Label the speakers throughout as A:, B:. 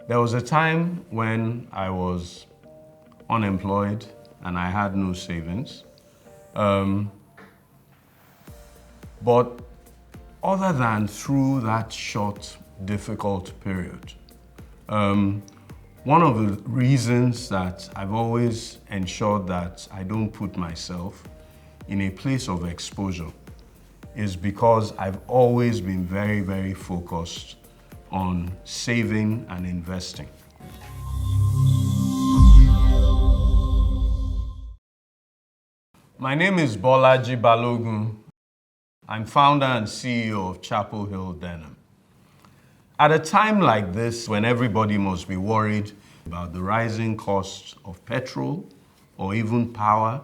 A: There was a time when I was unemployed and I had no savings. But other than through that short, difficult period, one of the reasons that I've always ensured that I don't put myself in a place of exposure is because I've always been very, very focused on saving and investing. My name is Bolaji Balogun. I'm founder and CEO of Chapel Hill Denim. At a time like this, when everybody must be worried about the rising costs of petrol or even power,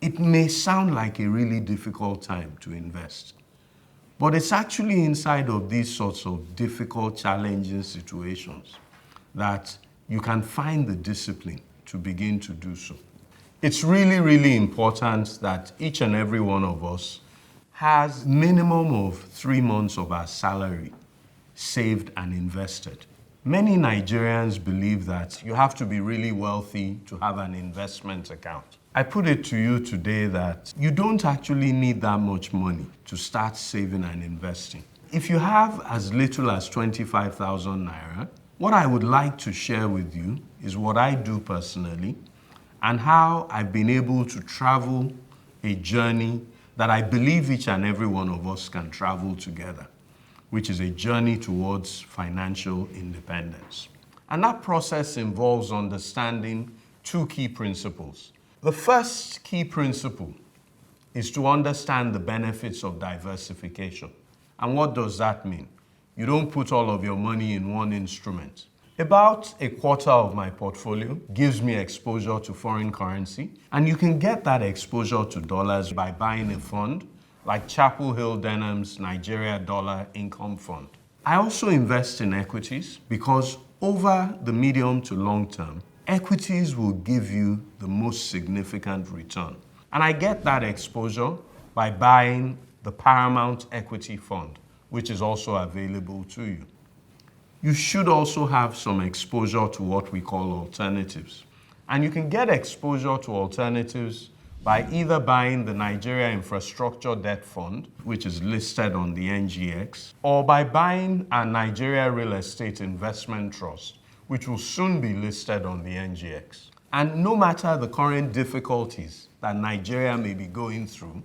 A: it may sound like a really difficult time to invest. But it's actually inside of these sorts of difficult, challenging situations that you can find the discipline to begin to do so. It's really, really important that each and every one of us has minimum of 3 months of our salary saved and invested. Many Nigerians believe that you have to be really wealthy to have an investment account. I put it to you today that you don't actually need that much money to start saving and investing. If you have as little as 25,000 naira, what I would like to share with you is what I do personally and how I've been able to travel a journey that I believe each and every one of us can travel together, which is a journey towards financial independence. And that process involves understanding 2 key principles. The first key principle is to understand the benefits of diversification. And what does that mean? You don't put all of your money in one instrument. About a quarter of my portfolio gives me exposure to foreign currency, and you can get that exposure to dollars by buying a fund like Chapel Hill Denim's Nigeria Dollar Income Fund. I also invest in equities because over the medium to long term, equities will give you the most significant return. And I get that exposure by buying the Paramount Equity Fund, which is also available to you. You should also have some exposure to what we call alternatives. And you can get exposure to alternatives by either buying the Nigeria Infrastructure Debt Fund, which is listed on the NGX, or by buying a Nigeria Real Estate Investment Trust, which will soon be listed on the NGX. And no matter the current difficulties that Nigeria may be going through,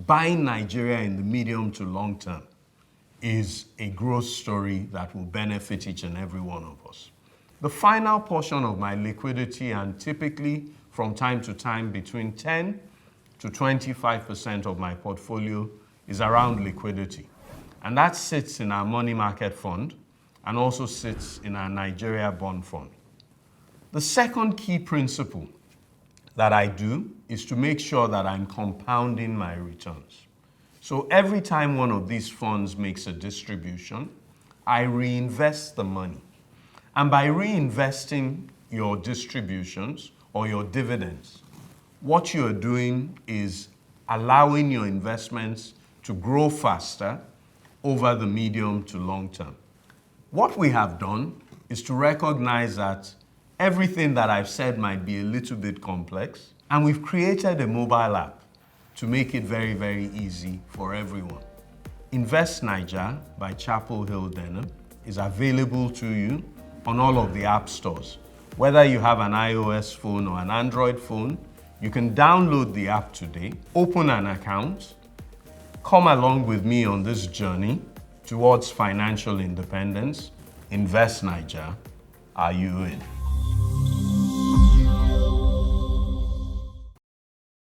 A: buying Nigeria in the medium to long term is a growth story that will benefit each and every one of us. The final portion of my liquidity, and typically from time to time between 10 to 25% of my portfolio, is around liquidity. And that sits in our money market fund and also sits in our Nigeria bond fund. The second key principle that I do is to make sure that I'm compounding my returns. So every time one of these funds makes a distribution, I reinvest the money. And by reinvesting your distributions or your dividends, what you're doing is allowing your investments to grow faster over the medium to long term. What we have done is to recognize that everything that I've said might be a little bit complex, and we've created a mobile app to make it very, very easy for everyone. InvestNaija by Chapel Hill Denim is available to you on all of the app stores. Whether you have an iOS phone or an Android phone, you can download the app today, open an account, come along with me on this journey towards financial independence. InvestNaija, are you in?